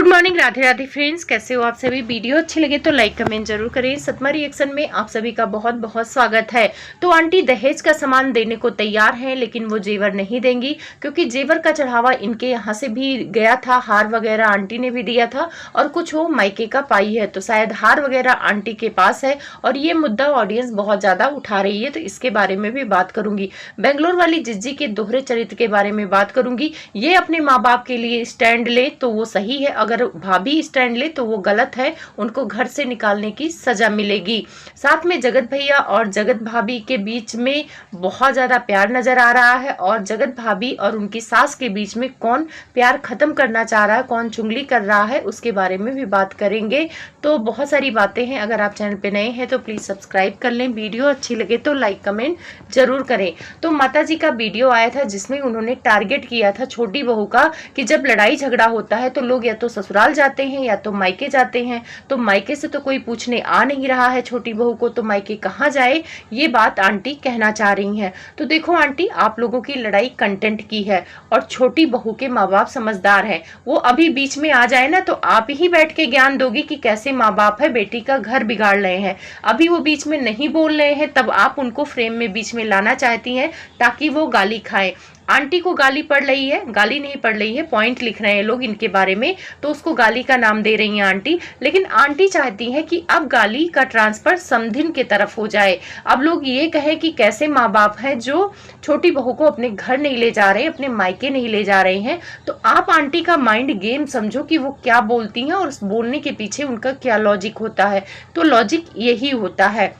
Good morning, Radhe Radhe friends. कैसे हो आप सभी? वीडियो अच्छी लगे तो लाइक कमेंट जरूर करें। सतमा रिएक्शन में आप सभी का बहुत बहुत स्वागत है। तो आंटी दहेज का सामान देने को तैयार हैं, लेकिन वो जेवर नहीं देंगी, क्योंकि जेवर का चढ़ावा इनके यहाँ से भी गया था। हार वगैरह आंटी ने भी दिया था और कुछ वो मायके का पाई है, तो शायद हार वगैरह आंटी के पास है। और ये मुद्दा ऑडियंस बहुत ज्यादा उठा रही है, तो इसके बारे में भी बात करूंगी। बेंगलोर वाली जिज्जी के दोहरे चरित्र के बारे में बात करूंगी। ये अपने माँ बाप के लिए स्टैंड ले तो वो सही है, अगर भाभी स्टैंड ले तो वो गलत है, उनको घर से निकालने की सजा मिलेगी। साथ में जगत भैया और जगत भाभी के बीच में बहुत ज्यादा प्यार नजर आ रहा है, और जगत भाभी और उनकी सास के बीच में कौन प्यार खत्म करना चाह रहा है, कौन चुगली कर रहा है, उसके बारे में भी बात करेंगे। तो बहुत सारी बातें हैं। अगर आप चैनल पे नए हैं तो प्लीज सब्सक्राइब कर लें। वीडियो अच्छी लगे तो लाइक कमेंट जरूर करें। तो माता जी का वीडियो आया था जिसमें उन्होंने टारगेट किया था छोटी बहू का, कि जब लड़ाई झगड़ा होता है तो लोग या तो ससुराल जाते हैं या तो मायके जाते हैं। तो मायके से तो कोई पूछने आ नहीं रहा है छोटी बहू को, तो मायके कहाँ जाए, ये बात आंटी कहना चाह रही हैं। तो देखो आंटी, आप लोगों की लड़ाई कंटेंट की है और छोटी बहू के माँ बाप समझदार हैं। वो अभी बीच में आ जाए ना तो आप ही बैठ के ज्ञान दोगी कि कैसे माँ बाप है बेटी का घर बिगाड़ रहे हैं। अभी वो बीच में नहीं बोल रहे हैं, तब आप उनको फ्रेम में बीच में लाना चाहती हैं ताकि वो गाली खाएं। आंटी को गाली पड़ रही है, गाली नहीं पड़ रही है, पॉइंट लिख रहे हैं लोग इनके बारे में, तो उसको गाली का नाम दे रही हैं आंटी। लेकिन आंटी चाहती है कि अब गाली का ट्रांसफर समधिन के तरफ हो जाए। अब लोग ये कहें कि कैसे माँ बाप हैं जो छोटी बहू को अपने घर नहीं ले जा रहे, अपने मायके नहीं ले जा रहे हैं। तो आप आंटी का माइंड गेम समझो कि वो क्या बोलती हैं और उस बोलने के पीछे उनका क्या लॉजिक होता है। तो लॉजिक यही होता है।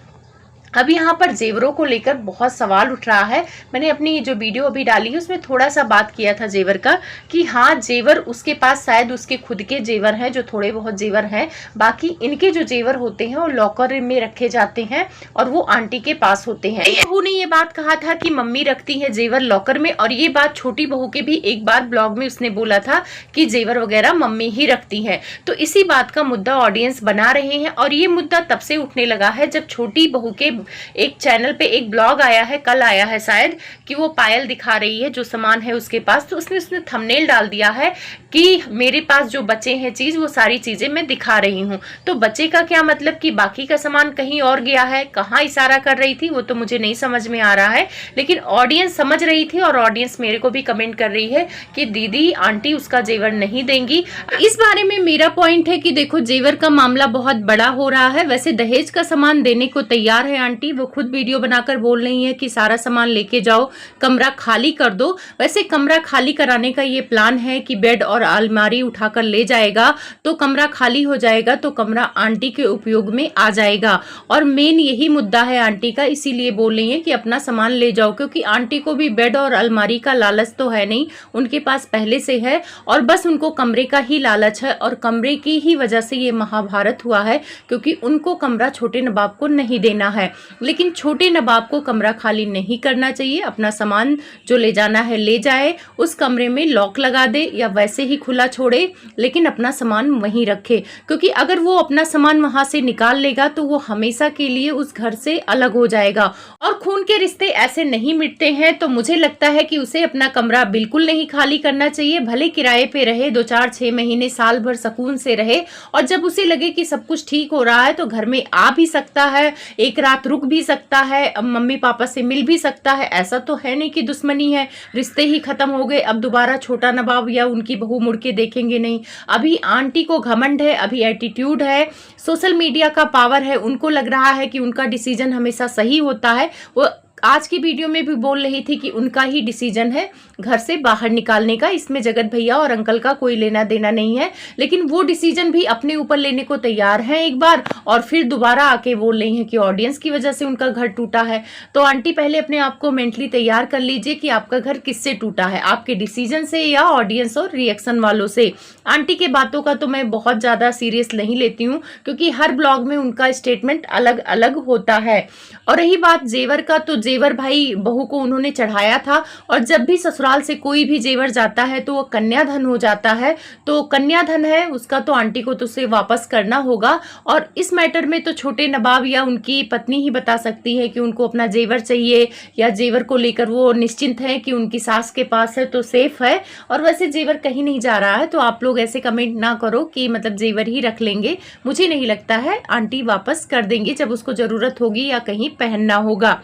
अब यहाँ पर जेवरों को लेकर बहुत सवाल उठ रहा है। मैंने अपनी जो वीडियो अभी डाली है उसमें थोड़ा सा बात किया था जेवर का, कि हाँ जेवर उसके पास शायद उसके खुद के जेवर हैं, जो थोड़े बहुत जेवर हैं। बाकी इनके जो जेवर होते हैं वो लॉकर में रखे जाते हैं और वो आंटी के पास होते हैं। बहू ने ये बात कहा था कि मम्मी रखती है जेवर लॉकर में, और ये बात छोटी बहू के भी एक बार ब्लॉग में उसने बोला था कि जेवर वगैरह मम्मी ही रखती है। तो इसी बात का मुद्दा ऑडियंस बना रहे हैं, और ये मुद्दा तब से उठने लगा है जब छोटी बहू के एक चैनल पे एक ब्लॉग आया है, कल आया है शायद, कि वो पायल दिखा रही है जो सामान है उसके पास। तो उसने थंबनेल डाल दिया है कि मेरे पास जो बचे हैं चीज वो सारी चीजें मैं दिखा रही हूँ। तो बच्चे का क्या मतलब कि बाकी का सामान कहीं और गया है, कहाँ इशारा कर रही थी वो तो मुझे नहीं समझ में आ रहा है। लेकिन ऑडियंस समझ रही थी, और ऑडियंस मेरे को भी कमेंट कर रही है कि दीदी आंटी उसका जेवर नहीं देंगी। इस बारे में मेरा पॉइंट है कि देखो जेवर का मामला बहुत बड़ा हो रहा है। वैसे दहेज का सामान देने को तैयार है आंटी, वो खुद वीडियो बनाकर बोल रही है कि सारा सामान लेके जाओ, कमरा खाली कर दो। वैसे कमरा खाली कराने का ये प्लान है कि बेड और अलमारी उठाकर ले जाएगा तो कमरा खाली हो जाएगा, तो कमरा आंटी के उपयोग में आ जाएगा। और मेन यही मुद्दा है आंटी का, इसीलिए बोल रही है कि अपना सामान ले जाओ, क्योंकि आंटी को भी बेड और अलमारी का लालच तो है नहीं, उनके पास पहले से है, और बस उनको कमरे का ही लालच है। और कमरे की ही वजह से ये महाभारत हुआ है, क्योंकि उनको कमरा छोटे नवाब को नहीं देना है। लेकिन छोटे नवाब को कमरा खाली नहीं करना चाहिए, अपना सामान जो ले जाना है ले जाए, उस कमरे में लॉक लगा दे या वैसे ही खुला छोड़े, लेकिन अपना सामान वहीं रखे। क्योंकि अगर वो अपना सामान वहां से निकाल लेगा तो वो हमेशा के लिए उस घर से अलग हो जाएगा, और खून के रिश्ते ऐसे नहीं मिटते हैं। तो मुझे लगता है कि उसे अपना कमरा बिल्कुल नहीं खाली करना चाहिए, भले किराए पे रहे 2 4 6 महीने साल भर सुकून से रहे, और जब उसे लगे कि सब कुछ ठीक हो रहा है तो घर में आ भी सकता है, एक रात रुक भी सकता है, मम्मी पापा से मिल भी सकता है। ऐसा तो है नहीं कि दुश्मनी है, रिश्ते ही खत्म हो गए, अब दोबारा छोटा नवाब या उनकी बहू मुड़ के देखेंगे नहीं। अभी आंटी को घमंड है, अभी एटीट्यूड है, सोशल मीडिया का पावर है, उनको लग रहा है कि उनका डिसीजन हमेशा सही होता है। वो आज की वीडियो में भी बोल रही थी कि उनका ही डिसीजन है घर से बाहर निकालने का, इसमें जगत भैया और अंकल का कोई लेना देना नहीं है। लेकिन वो डिसीजन भी अपने ऊपर लेने को तैयार हैं एक बार, और फिर दोबारा आके बोल रही हैं कि ऑडियंस की वजह से उनका घर टूटा है। तो आंटी पहले अपने आप को मेंटली तैयार कर लीजिए कि आपका घर किससे टूटा है, आपके डिसीजन से या ऑडियंस और रिएक्शन वालों से। आंटी के बातों का तो मैं बहुत ज्यादा सीरियस नहीं लेती हूँ, क्योंकि हर ब्लॉग में उनका स्टेटमेंट अलग अलग होता है। और रही बात जेवर का, तो जेवर भाई बहू को उन्होंने चढ़ाया था, और जब भी ससुराल ससुराल से कोई भी जेवर जाता है तो वो कन्याधन हो जाता है। तो कन्याधन है उसका तो आंटी को तो उसे वापस करना होगा। और इस मैटर में तो छोटे नवाब या उनकी पत्नी ही बता सकती है कि उनको अपना जेवर चाहिए या जेवर को लेकर वो निश्चिंत है कि उनकी सास के पास है तो सेफ है। और वैसे जेवर कहीं नहीं जा रहा है, तो आप लोग ऐसे कमेंट ना करो कि मतलब जेवर ही रख लेंगे। मुझे नहीं लगता है, आंटी वापस कर देंगे जब उसको जरूरत होगी या कहीं पहनना होगा।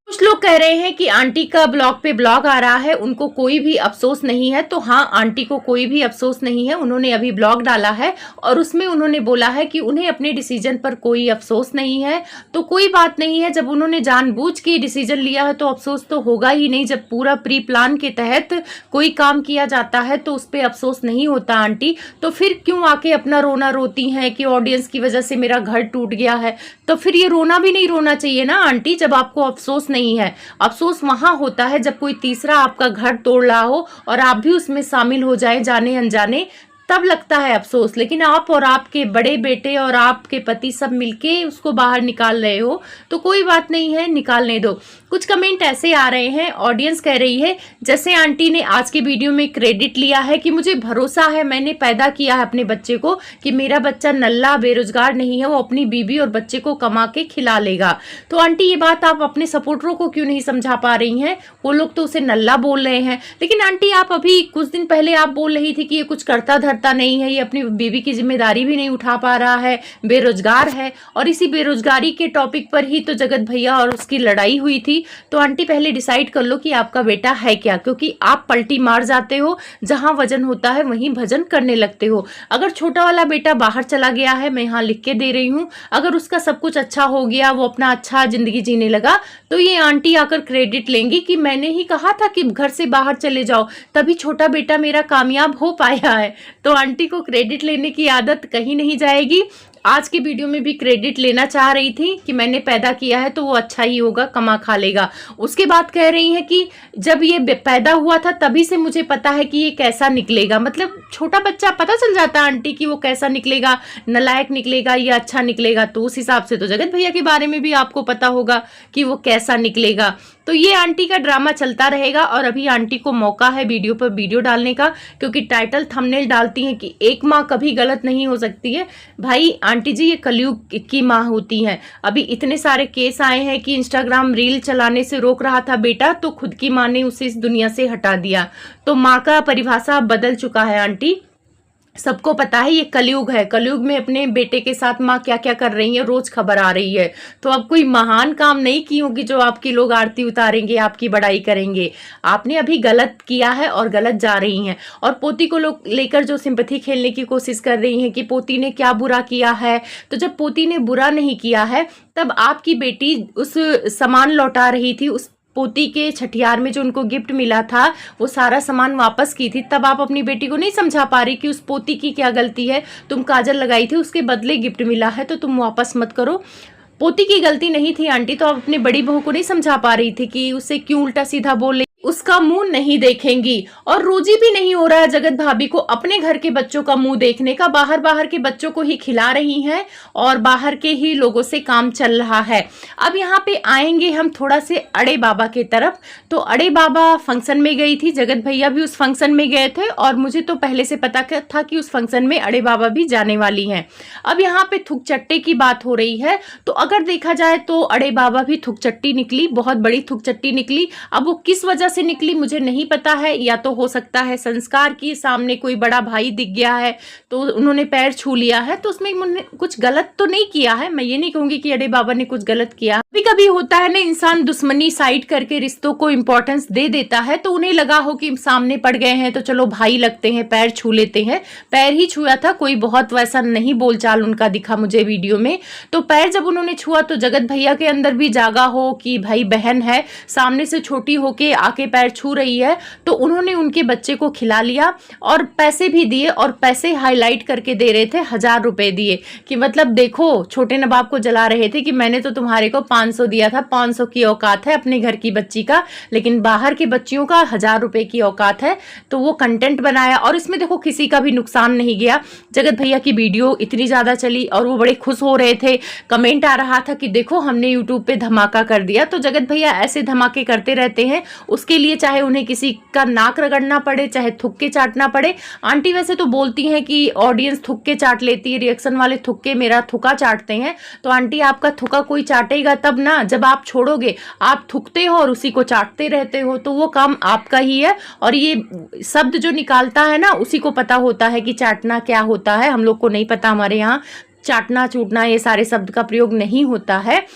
कुछ लोग कह रहे हैं कि आंटी का ब्लॉग पे ब्लॉग आ रहा है, उनको कोई भी अफसोस नहीं है। तो हाँ, आंटी को कोई भी अफसोस नहीं है। उन्होंने अभी ब्लॉग डाला है और उसमें उन्होंने बोला है कि उन्हें अपने डिसीजन पर कोई अफसोस नहीं है। तो कोई बात नहीं है, जब उन्होंने जानबूझ के डिसीजन लिया है तो अफसोस तो होगा ही नहीं। जब पूरा प्री प्लान के तहत कोई काम किया जाता है तो उस पर अफसोस नहीं होता आंटी। तो फिर क्यों आके अपना रोना रोती हैं कि ऑडियंस की वजह से मेरा घर टूट गया है। तो फिर ये रोना भी नहीं रोना चाहिए ना आंटी, जब आपको अफसोस नहीं है। अफसोस वहां होता है जब कोई तीसरा आपका घर तोड़ रहा हो और आप भी उसमें शामिल हो जाए जाने अनजाने, तब लगता है अफसोस। लेकिन आप और आपके बड़े बेटे और आपके पति सब मिलके उसको बाहर निकाल रहे हो तो कोई बात नहीं है, निकालने दो। कुछ कमेंट ऐसे आ रहे हैं, ऑडियंस कह रही है जैसे आंटी ने आज के वीडियो में क्रेडिट लिया है कि मुझे भरोसा है, मैंने पैदा किया है अपने बच्चे को, कि मेरा बच्चा नल्ला बेरोजगार नहीं है, वो अपनी बीबी और बच्चे को कमा के खिला लेगा। तो आंटी ये बात आप अपने सपोर्टरों को क्यों नहीं समझा पा रही हैं? वो लोग तो उसे नल्ला बोल रहे हैं, लेकिन आंटी आप अभी कुछ दिन पहले आप बोल रही थी कि ये कुछ करता धरता नहीं है, ये अपनी बीबी की जिम्मेदारी भी नहीं उठा पा रहा है, बेरोजगार है। और इसी बेरोजगारी के टॉपिक पर ही तो जगत भैया और उसकी लड़ाई हुई थी। तो आंटी पहले डिसाइड कर लो कि आपका बेटा है क्या, क्योंकि आप पलटी मार जाते हो, जहां वजन होता है वहीं भजन करने लगते हो। अगर छोटा वाला बेटा बाहर चला गया है, मैं यहाँ लिख के दे रही हूँ, अगर उसका सब कुछ अच्छा हो गया, वो अपना अच्छा जिंदगी जीने लगा, तो ये आंटी आकर क्रेडिट लेंगी कि मैंने ही कहा था कि घर से बाहर चले जाओ, तभी छोटा बेटा मेरा कामयाब हो पाया है। तो आंटी को क्रेडिट लेने की आदत कहीं नहीं जाएगी। आज की वीडियो में भी क्रेडिट लेना चाह रही थी कि मैंने पैदा किया है तो वो अच्छा ही होगा, कमा खा लेगा। उसके बाद कह रही है कि जब ये पैदा हुआ था तभी से मुझे पता है कि ये कैसा निकलेगा। मतलब छोटा बच्चा पता चल जाता है आंटी कि वो कैसा निकलेगा, नालायक निकलेगा या अच्छा निकलेगा। तो उस हिसाब से तो जगत भैया के बारे में भी आपको पता होगा कि वो कैसा निकलेगा। तो ये आंटी का ड्रामा चलता रहेगा और अभी आंटी को मौका है वीडियो पर वीडियो डालने का, क्योंकि टाइटल थंबनेल डालती हैं कि एक माँ कभी गलत नहीं हो सकती है। भाई आंटी जी, ये कलयुग की माँ होती हैं। अभी इतने सारे केस आए हैं कि इंस्टाग्राम रील चलाने से रोक रहा था बेटा, तो खुद की माँ ने उसे इस दुनिया से हटा दिया। तो माँ का परिभाषा बदल चुका है आंटी, सबको पता है ये कलयुग है। कलयुग में अपने बेटे के साथ माँ क्या क्या कर रही है रोज खबर आ रही है। तो अब कोई महान काम नहीं की होगी जो आपकी लोग आरती उतारेंगे, आपकी बड़ाई करेंगे। आपने अभी गलत किया है और गलत जा रही हैं। और पोती को लोग लेकर जो सिंपैथी खेलने की कोशिश कर रही हैं कि पोती ने क्या बुरा किया है, तो जब पोती ने बुरा नहीं किया है तब आपकी बेटी उस सामान लौटा रही थी, उस पोती के छठियार में जो उनको गिफ्ट मिला था वो सारा सामान वापस की थी। तब आप अपनी बेटी को नहीं समझा पा रही कि उस पोती की क्या गलती है, तुम काजल लगाई थी, उसके बदले गिफ्ट मिला है तो तुम वापस मत करो। पोती की गलती नहीं थी आंटी। तो आप अपनी बड़ी बहू को नहीं समझा पा रही थी कि उसे क्यों उल्टा सीधा बोल रही, उसका मुंह नहीं देखेंगी। और रोजी भी नहीं हो रहा है जगत भाभी को अपने घर के बच्चों का मुंह देखने का, बाहर के बच्चों को ही खिला रही हैं और बाहर के ही लोगों से काम चल रहा है। अब यहाँ पे आएंगे हम थोड़ा से अड़े बाबा के तरफ। तो अड़े बाबा फंक्शन में गई थी, जगत भैया भी उस फंक्शन में गए थे और मुझे तो पहले से पता था कि उस फंक्शन में अड़े बाबा भी जाने वाली हैं। अब यहाँ पे थुकचट्टे की बात हो रही है, तो अगर देखा जाए तो अड़े बाबा भी थुकचट्टी निकली, बहुत बड़ी थुकचट्टी निकली। अब वो किस वजह से निकली मुझे नहीं पता है, या तो हो सकता है संस्कार की सामने कोई बड़ा भाई दिख गया है तो उन्होंने पैर छू लिया है, तो उसमें उन्होंने कुछ गलत तो नहीं किया है। मैं ये नहीं कहूंगी कि अड़े बाबा ने कुछ गलत किया। कभी कभी होता है ना, इंसान दुश्मनी साइड करके रिश्तों को इंपॉर्टेंस दे देता है, तो उन्हें लगा हो कि सामने पड़ गए हैं तो चलो भाई लगते हैं, पैर छू लेते हैं। पैर ही छुआ था, कोई बहुत वैसा नहीं बोलचाल उनका दिखा मुझे वीडियो में। तो पैर जब उन्होंने छुआ तो जगत भैया के अंदर भी जागा हो कि भाई बहन है, सामने से छोटी होके आके पैर छू रही है, तो उन्होंने उनके बच्चे को खिला लिया और पैसे भी दिए। और पैसे हाईलाइट करके दे रहे थे, 1000 रुपए दिए, कि मतलब देखो छोटे नवाब को जला रहे थे कि मैंने तो तुम्हारे को 500 दिया था, 500 की औकात है अपने घर की बच्ची का, लेकिन बाहर की बच्चियों का 1000 रुपए की औकात है। तो वो कंटेंट बनाया और इसमें देखो किसी का भी नुकसान नहीं गया। जगत भैया की वीडियो इतनी ज्यादा चली और वो बड़े खुश हो रहे थे, कमेंट आ रहा था कि देखो हमने यूट्यूब पे धमाका कर दिया। तो जगत भैया ऐसे धमाके करते रहते हैं, उसके इसके लिए चाहे उन्हें किसी का नाक रगड़ना पड़े, चाहे थुक्के चाटना पड़े। आंटी वैसे तो बोलती हैं कि ऑडियंस थुक्के चाट लेती है, रिएक्शन वाले थुक्के मेरा थुका चाटते हैं। तो आंटी आपका थुका कोई चाटेगा तब ना, जब आप छोड़ोगे। आप थुकते हो और उसी को चाटते रहते हो, तो वो काम आपका ही है। और ये शब्द जो निकालता है ना, उसी को पता होता है कि चाटना क्या होता है। हम लोग को नहीं पता, हमारे यहाँ चाटना चूटना ये सारे शब्द का प्रयोग नहीं होता है।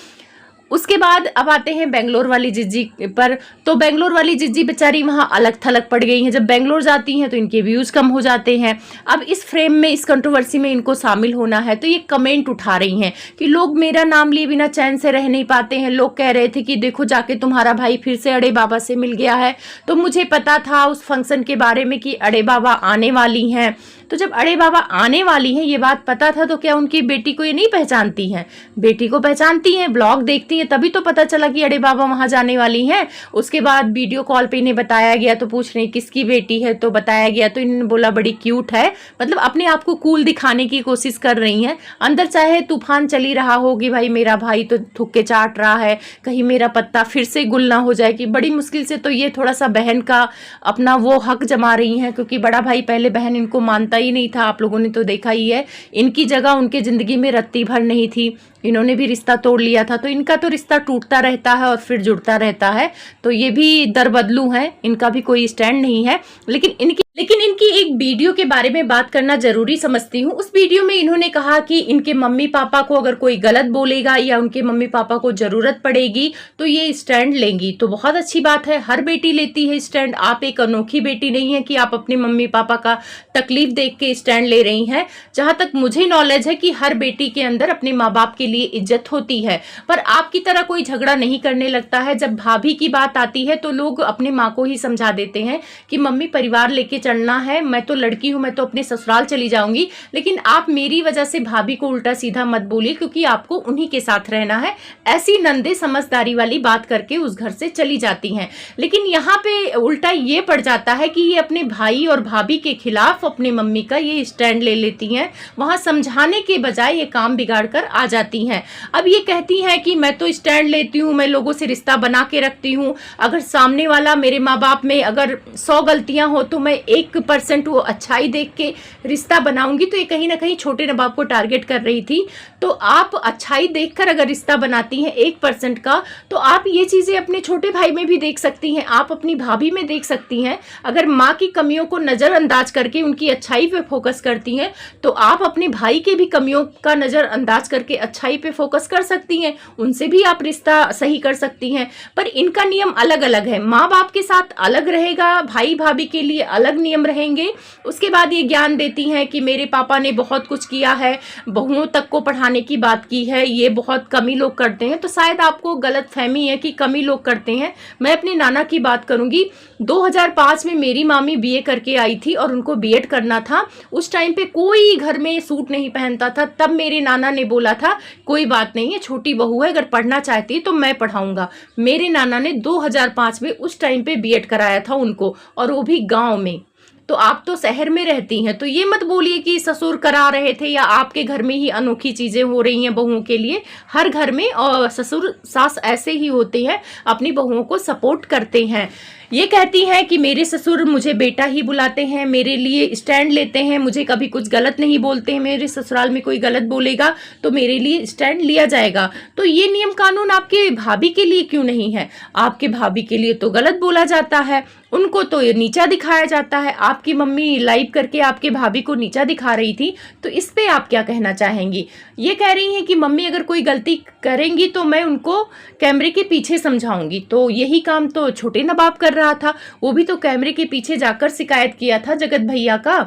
उसके बाद अब आते हैं बेंगलोर वाली जिज्जी पर। तो बेंगलोर वाली जिज्जी बेचारी वहाँ अलग थलग पड़ गई हैं। जब बेंगलोर जाती हैं तो इनके व्यूज़ कम हो जाते हैं। अब इस फ्रेम में, इस कंट्रोवर्सी में इनको शामिल होना है, तो ये कमेंट उठा रही हैं कि लोग मेरा नाम लिए बिना चैन से रह नहीं पाते हैं। लोग कह रहे थे कि देखो जाके तुम्हारा भाई फिर से अड़े बाबा से मिल गया है। तो मुझे पता था उस फंक्शन के बारे में कि अड़े बाबा आने वाली हैं। तो जब अड़े बाबा आने वाली हैं ये बात पता था, तो क्या उनकी बेटी को ये नहीं पहचानती हैं? बेटी को पहचानती हैं, ब्लॉग देखती हैं, तभी तो पता चला कि अड़े बाबा वहां जाने वाली हैं। उसके बाद वीडियो कॉल पे इन्हें बताया गया, तो पूछ रहे किसकी बेटी है, तो बताया गया, तो इन्होंने बोला बड़ी क्यूट है। मतलब अपने आप को कूल दिखाने की कोशिश कर रही हैं। अंदर चाहे तूफान चली रहा हो कि भाई मेरा भाई तो थुक्के चाट रहा है, कहीं मेरा पत्ता फिर से गुल ना हो जाए, कि बड़ी मुश्किल से तो ये थोड़ा सा बहन का अपना वो हक जमा रही हैं, क्योंकि बड़ा भाई पहले बहन इनको मानता ही नहीं था। आप लोगों ने तो देखा ही है, इनकी जगह उनके जिंदगी में रत्ती भर नहीं थी। इन्होंने भी रिश्ता तोड़ लिया था, तो इनका तो रिश्ता टूटता रहता है और फिर जुड़ता रहता है। तो ये भी दर बदलू हैं, इनका भी कोई स्टैंड नहीं है। लेकिन इनकी एक वीडियो के बारे में बात करना जरूरी समझती हूँ। उस वीडियो में इन्होंने कहा कि इनके मम्मी पापा को अगर कोई गलत बोलेगा या उनके मम्मी पापा को जरूरत पड़ेगी तो ये स्टैंड लेंगी। तो बहुत अच्छी बात है, हर बेटी लेती है स्टैंड। आप एक अनोखी बेटी नहीं है कि आप अपने मम्मी पापा का तकलीफ देख के स्टैंड ले रही हैं। जहां तक मुझे नॉलेज है कि हर बेटी के अंदर अपने माँ बाप के लिए इज्जत होती है, पर आपकी तरह कोई झगड़ा नहीं करने लगता है। जब भाभी की बात आती है तो लोग अपने माँ को ही समझा देते हैं कि मम्मी परिवार लेके चलना है, मैं तो लड़की हूं, मैं तो अपने ससुराल चली जाऊंगी, लेकिन आप मेरी वजह से भाभी को उल्टा सीधा मत बोलिए क्योंकि आपको उन्हीं के साथ रहना है। ऐसी नंदे समझदारी वाली बात करके उस घर से चली जाती हैं। लेकिन यहाँ पे उल्टा ये पड़ जाता है कि ये अपने भाई और भाभी के खिलाफ अपने मम्मी का ये स्टैंड ले लेती हैं। वहां समझाने के बजाय ये काम बिगाड़ कर आ जाती हैं। अब ये कहती हैं कि मैं तो स्टैंड लेती हूँ, मैं लोगों से रिश्ता बना के रखती हूँ। अगर सामने वाला मेरे माँ बाप में अगर 100 गलतियां हो तो मैं 1% वो अच्छाई देख के रिश्ता बनाऊंगी। तो ये कहीं ना कहीं छोटे नवाब को टारगेट कर रही थी। तो आप अच्छाई देखकर अगर रिश्ता बनाती हैं 1% का, तो आप ये चीजें अपने छोटे भाई में भी देख सकती हैं, आप अपनी भाभी में देख सकती हैं। अगर माँ की कमियों को नजरअंदाज करके उनकी अच्छाई पे फोकस करती हैं, तो आप अपने भाई के भी कमियों का नजरअंदाज करके अच्छाई पे फोकस कर सकती हैं, उनसे भी आप रिश्ता सही कर सकती हैं। पर इनका नियम अलग अलग है, माँ बाप के साथ अलग रहेगा, भाई भाभी के लिए अलग नियम रहेंगे। उसके बाद ये ज्ञान देती हैं कि मेरे पापा ने बहुत कुछ किया है, बहुओं तक को पढ़ाने की बात की है, ये बहुत कम ही लोग करते हैं। तो शायद आपको गलत फहमी है कि कम ही लोग करते हैं। मैं अपने नाना की बात करूंगी, 2005 में मेरी मामी बीए करके आई थी और उनको बीएड करना था। उस टाइम पे कोई घर में सूट नहीं पहनता था। तब मेरे नाना ने बोला था कोई बात नहीं है, छोटी बहू है, अगर पढ़ना चाहती है तो मैं पढ़ाऊंगा। मेरे नाना ने 2005 में उस टाइम पे बीएड कराया था उनको, और वो भी गांव में। तो आप तो शहर में रहती हैं, तो ये मत बोलिए कि ससुर करा रहे थे या आपके घर में ही अनोखी चीजें हो रही हैं बहुओं के लिए। हर घर में और ससुर सास ऐसे ही होते हैं, अपनी बहुओं को सपोर्ट करते हैं। ये कहती हैं कि मेरे ससुर मुझे बेटा ही बुलाते हैं, मेरे लिए स्टैंड लेते हैं, मुझे कभी कुछ गलत नहीं बोलते हैं। मेरे ससुराल में कोई गलत बोलेगा तो मेरे लिए स्टैंड लिया जाएगा। तो ये नियम कानून आपके भाभी के लिए क्यों नहीं है? आपके भाभी के लिए तो गलत बोला जाता है, उनको तो ये नीचा दिखाया जाता है। आपकी मम्मी लाइव करके आपके भाभी को नीचा दिखा रही थी, तो इस पे आप क्या कहना चाहेंगी? ये कह रही हैं कि मम्मी अगर कोई गलती करेंगी तो मैं उनको कैमरे के पीछे समझाऊंगी। तो यही काम तो छोटे नवाब कर रहा था, वो भी तो कैमरे के पीछे जाकर शिकायत किया था जगत भैया का।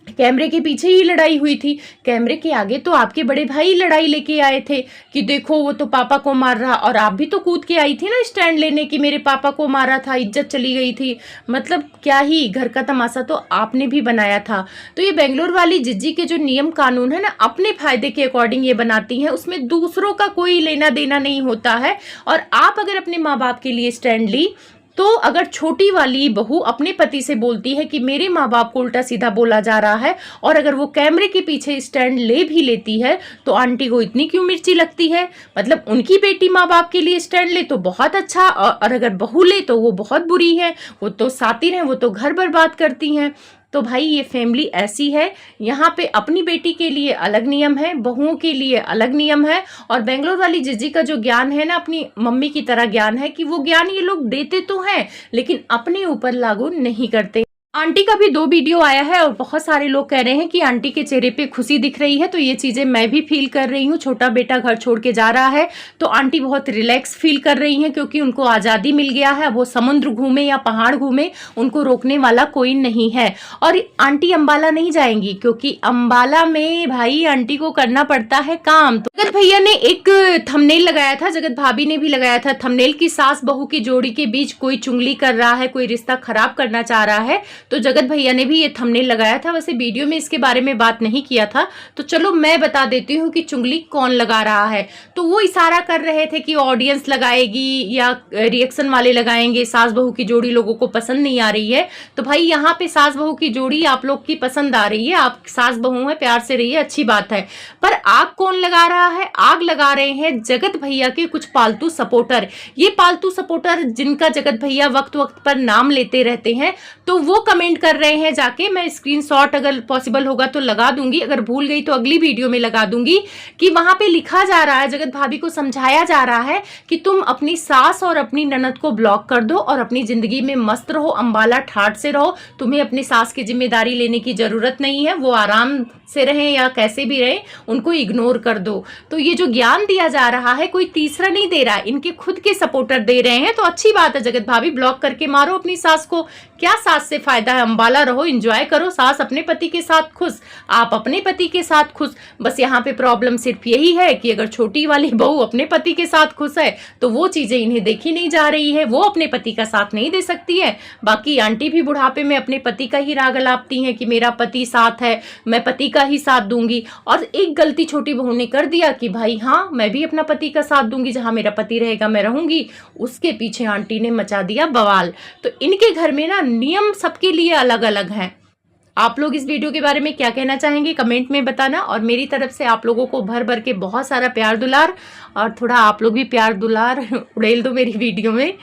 कैमरे के पीछे ही लड़ाई हुई थी, कैमरे के आगे तो आपके बड़े भाई लड़ाई लेके आए थे कि देखो वो तो पापा को मार रहा, और आप भी तो कूद के आई थी ना स्टैंड लेने की मेरे पापा को मारा था, इज्जत चली गई थी। मतलब क्या ही घर का तमाशा तो आपने भी बनाया था। तो ये बेंगलोर वाली जिज्जी के जो नियम कानून है ना, अपने फायदे के अकॉर्डिंग ये बनाती हैं, उसमें दूसरों का कोई लेना देना नहीं होता है। और आप अगर अपने माँ बाप के लिए स्टैंड ली तो अगर छोटी वाली बहू अपने पति से बोलती है कि मेरे माँ बाप को उल्टा सीधा बोला जा रहा है, और अगर वो कैमरे के पीछे स्टैंड ले भी लेती है तो आंटी को इतनी क्यों मिर्ची लगती है। मतलब उनकी बेटी माँ बाप के लिए स्टैंड ले तो बहुत अच्छा, और अगर बहू ले तो वो बहुत बुरी है, वो तो सातिर हैं, वो तो घर बर्बाद करती हैं। तो भाई ये फैमिली ऐसी है, यहाँ पे अपनी बेटी के लिए अलग नियम है, बहुओं के लिए अलग नियम है। और बेंगलोर वाली जिज्जी का जो ज्ञान है ना, अपनी मम्मी की तरह ज्ञान है कि वो ज्ञान ये लोग देते तो हैं लेकिन अपने ऊपर लागू नहीं करते। आंटी का भी 2 वीडियो आया है और बहुत सारे लोग कह रहे हैं कि आंटी के चेहरे पे खुशी दिख रही है, तो ये चीजें मैं भी फील कर रही हूँ। छोटा बेटा घर छोड़ के जा रहा है तो आंटी बहुत रिलैक्स फील कर रही हैं क्योंकि उनको आज़ादी मिल गया है। वो समुद्र घूमे या पहाड़ घूमे, उनको रोकने वाला कोई नहीं है। और आंटी अंबाला नहीं जाएंगी क्योंकि अंबाला में भाई आंटी को करना पड़ता है काम। तो जगत भैया ने एक थंबनेल लगाया था, जगत भाभी ने भी लगाया था थंबनेल की सास बहू की जोड़ी के बीच कोई चुगली कर रहा है, कोई रिश्ता खराब करना चाह रहा है। तो जगत भैया ने भी ये थंबनेल लगाया था। वैसे वीडियो में इसके बारे में बात नहीं किया था, तो चलो मैं बता देती हूँ कि चुगली कौन लगा रहा है। तो वो इशारा कर रहे थे कि ऑडियंस लगाएगी या रिएक्शन वाले लगाएंगे, सास बहू की जोड़ी लोगों को पसंद नहीं आ रही है। तो भाई यहाँ पे सास बहू की जोड़ी आप लोग की पसंद आ रही है, आप सास बहू है, प्यार से रहिए, अच्छी बात है। पर आग कौन लगा रहा है? आग लगा रहे हैं जगत भैया के कुछ पालतू सपोर्टर। ये पालतू सपोर्टर जिनका जगत भैया वक्त वक्त पर नाम लेते रहते हैं, तो वो कमेंट कर रहे हैं जाके, मैं स्क्रीनशॉट अगर पॉसिबल होगा तो लगा दूंगी, अगर भूल गई तो अगली वीडियो में लगा दूंगी, कि वहां पे लिखा जा रहा है, जगत भाभी को समझाया जा रहा है कि तुम अपनी सास और अपनी ननद को ब्लॉक कर दो और अपनी जिंदगी में मस्त रहो, अंबाला ठाट से रहो, तुम्हें अपनी सास की जिम्मेदारी लेने की जरूरत नहीं है, वो आराम से रहें या कैसे भी रहें, उनको इग्नोर कर दो। तो ये जो ज्ञान दिया जा रहा है कोई तीसरा नहीं दे रहा है, इनके खुद के सपोर्टर दे रहे हैं। तो अच्छी बात है जगत भाभी, ब्लॉक करके मारो अपनी सास को, क्या सास से फायदा है, अंबाला रहो, एंजॉय करो, सास अपने पति के साथ खुश, आप अपने पति के साथ खुश। बस यहाँ पे प्रॉब्लम सिर्फ यही है कि अगर छोटी वाली बहू अपने पति के साथ खुश है तो वो चीजें इन्हें देखी नहीं जा रही है, वो अपने पति का साथ नहीं दे सकती है। बाकी आंटी भी बुढ़ापे में अपने पति का ही राग अलापती हैं कि मेरा पति साथ है, मैं पति का ही साथ दूंगी। और एक गलती छोटी बहू ने कर दिया कि भाई हाँ मैं भी अपना पति का साथ दूंगी, जहां मेरा पति रहेगा मैं रहूंगी, उसके पीछे आंटी ने मचा दिया बवाल। तो इनके घर में ना नियम सबके लिए अलग अलग हैं। आप लोग इस वीडियो के बारे में क्या कहना चाहेंगे कमेंट में बताना, और मेरी तरफ से आप लोगों को भर भर के बहुत सारा प्यार दुलार, और थोड़ा आप लोग भी प्यार दुलार उड़ेल दो मेरी वीडियो में।